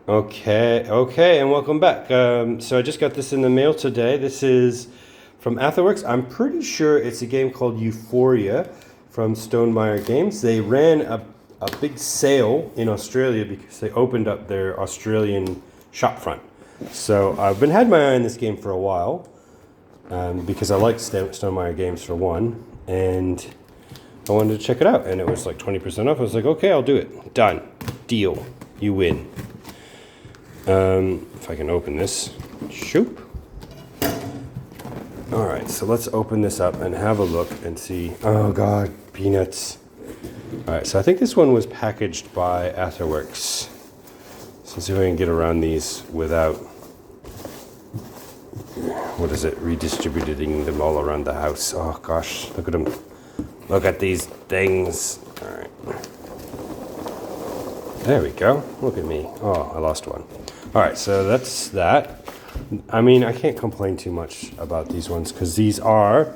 Okay, and welcome back. So I just got this in the mail today. This is from Atherworks. I'm pretty sure it's a game called Euphoria from Stonemaier Games. They ran a big sale in Australia because they opened up their Australian shop front. So I've had my eye on this game for a while because I like Stonemaier Games for one, and I wanted to check it out. And it was like 20% off. I was like, okay, I'll do it. Done. Deal. You win. If I can open this. Shoop. All right, so let's open this up and have a look and see. Oh God, peanuts. All right, so I think this one was packaged by Atherworks. So let's see if I can get around these without, redistributing them all around the house. Oh gosh, look at them. Look at these things. All right. There we go. Look at me. Oh, I lost one. All right, so that's that. I mean, I can't complain too much about these ones because these are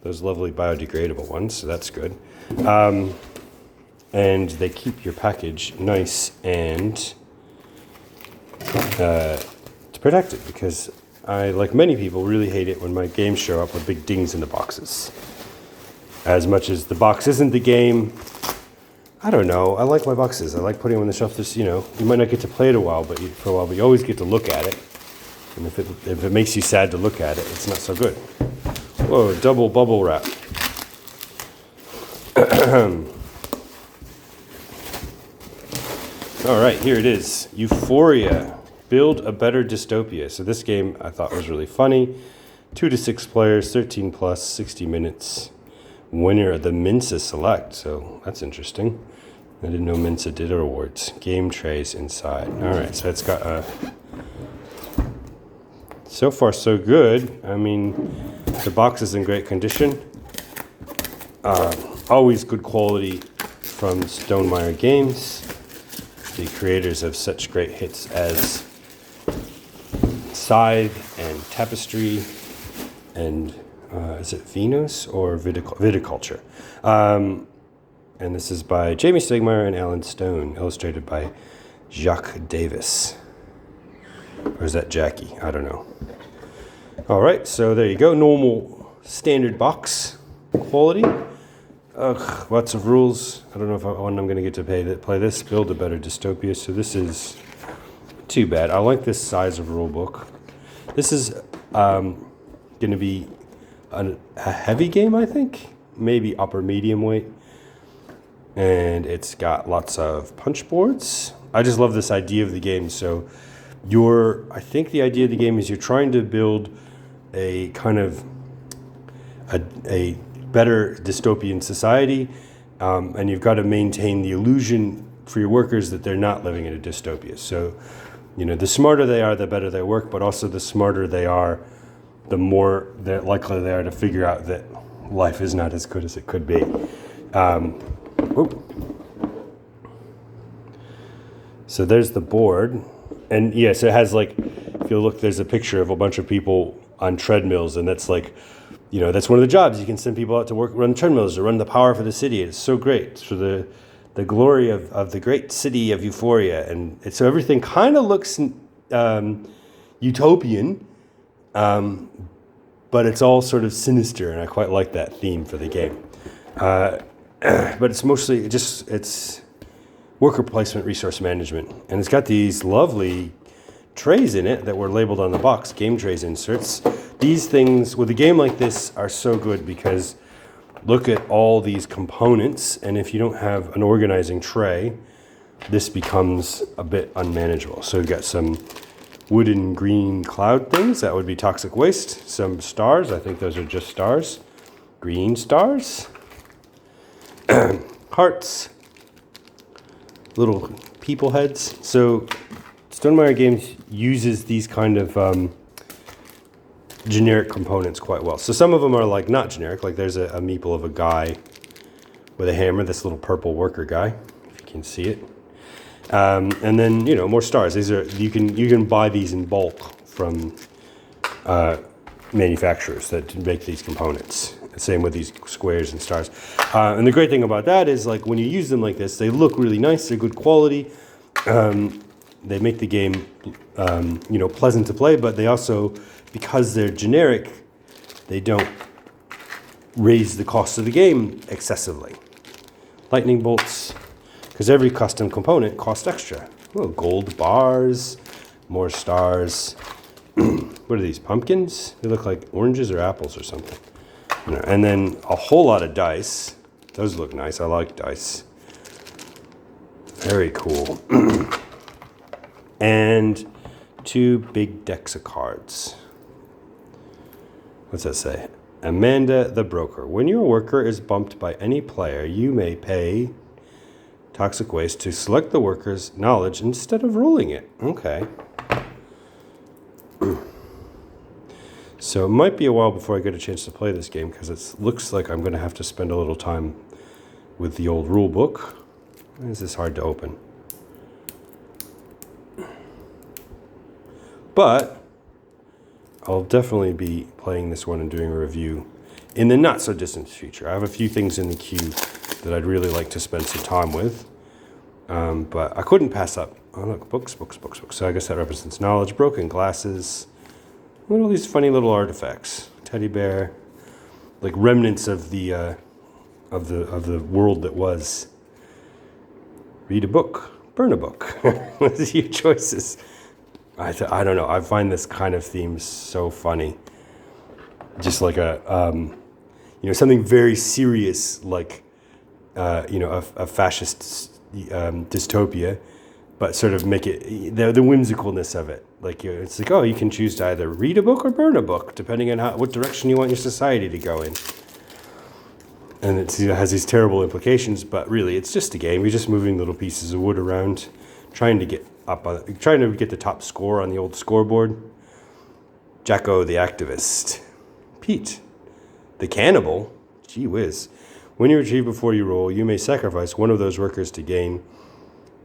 those lovely biodegradable ones, so that's good. And they keep your package nice and protected because I, like many people, really hate it when my games show up with big dings in the boxes. As much as the box isn't the game, I don't know. I like my boxes. I like putting them on the shelf. You might not get to play it for a while, but you always get to look at it. And if it makes you sad to look at it, it's not so good. Whoa, double bubble wrap. All right, here it is. Euphoria. Build a better dystopia. So this game I thought was really funny. 2 to 6 players, 13 plus, 60 minutes. Winner of the Mensa Select. So that's interesting. I didn't know Mensa did awards. Game trays inside. All right, so it's got a... So far, so good. I mean, the box is in great condition. Always good quality from Stonemaier Games. The creators of such great hits as Scythe and Tapestry and is it Venus or Viticulture? And this is by Jamie Stegmaier and Alan Stone, illustrated by Jacques Davis. Or is that Jackie? I don't know. All right, so there you go. Normal standard box quality. Lots of rules. I don't know when I'm going to get to play this. Build a better dystopia. So this is too bad. I like this size of rule book. This is going to be a heavy game, I think. Maybe upper medium weight. And it's got lots of punch boards. I just love this idea of the game. So I think the idea of the game is you're trying to build a kind of a better dystopian society, and you've got to maintain the illusion for your workers that they're not living in a dystopia. So, the smarter they are, the better they work, but also the smarter they are, the more likely they are to figure out that life is not as good as it could be. So there's the board. And yes, it has if you look, there's a picture of a bunch of people on treadmills, and that's that's one of the jobs. You can send people out to work, run treadmills, to run the power for the city. It's so great. It's for the glory of the great city of Euphoria. And so everything kind of looks utopian, but it's all sort of sinister, and I quite like that theme for the game. But it's mostly it's worker placement, resource management. And it's got these lovely trays in it that were labeled on the box, game trays inserts. These things, with a game like this, are so good because look at all these components, and if you don't have an organizing tray, this becomes a bit unmanageable. So we've got some wooden green cloud things, that would be toxic waste. Some stars, I think those are just stars. Green stars. Hearts. Little people heads. So Stonemaier Games uses these kind of generic components quite well. So some of them are not generic, like there's a meeple of a guy with a hammer, this little purple worker guy, if you can see it. And then, more stars. These are you can buy these in bulk from manufacturers that make these components. Same with these squares and stars. And the great thing about that is when you use them like this, they look really nice, they're good quality. they make the game, pleasant to play, but they also, because they're generic, they don't raise the cost of the game excessively. Lightning bolts, because every custom component costs extra. Oh, gold bars, more stars. What are these, pumpkins? They look like oranges or apples or something. And then a whole lot of dice. Those look nice. I like dice. Very cool. And 2 big decks of cards. What's that say? Amanda the Broker. When your worker is bumped by any player, you may pay toxic waste to select the worker's knowledge instead of rolling it. Okay. So it might be a while before I get a chance to play this game because it looks like I'm going to have to spend a little time with the old rule book. This is hard to open. But I'll definitely be playing this one and doing a review in the not so distant future. I have a few things in the queue that I'd really like to spend some time with. But I couldn't pass up. Oh, look, books. So I guess that represents knowledge. Broken glasses. Look at all these funny little artifacts. Teddy bear. Like remnants of the world that was. Read a book. Burn a book. What are your choices? I don't know. I find this kind of theme so funny. Just like something very serious, like a fascist dystopia, but sort of make it the whimsicalness of it. Like it's like, oh, you can choose to either read a book or burn a book, depending on what direction you want your society to go in. And it has these terrible implications, but really, it's just a game. You're just moving little pieces of wood around, trying to get the top score on the old scoreboard. Jacko the activist. Pete the cannibal. Gee whiz. When you retrieve before you roll, you may sacrifice one of those workers to gain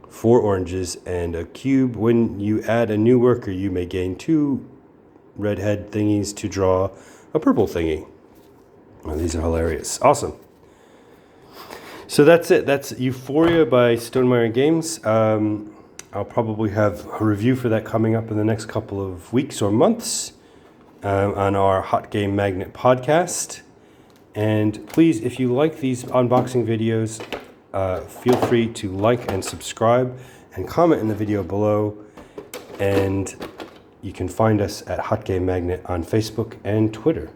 4 oranges and a cube. When you add a new worker, you may gain 2 red head thingies to draw a purple thingy. Oh, these are hilarious. Awesome. So that's it. That's Euphoria by Stonemaier Games. I'll probably have a review for that coming up in the next couple of weeks or months on our Hot Game Magnet podcast. And please, if you like these unboxing videos, feel free to like and subscribe and comment in the video below. And you can find us at Hot Game Magnet on Facebook and Twitter.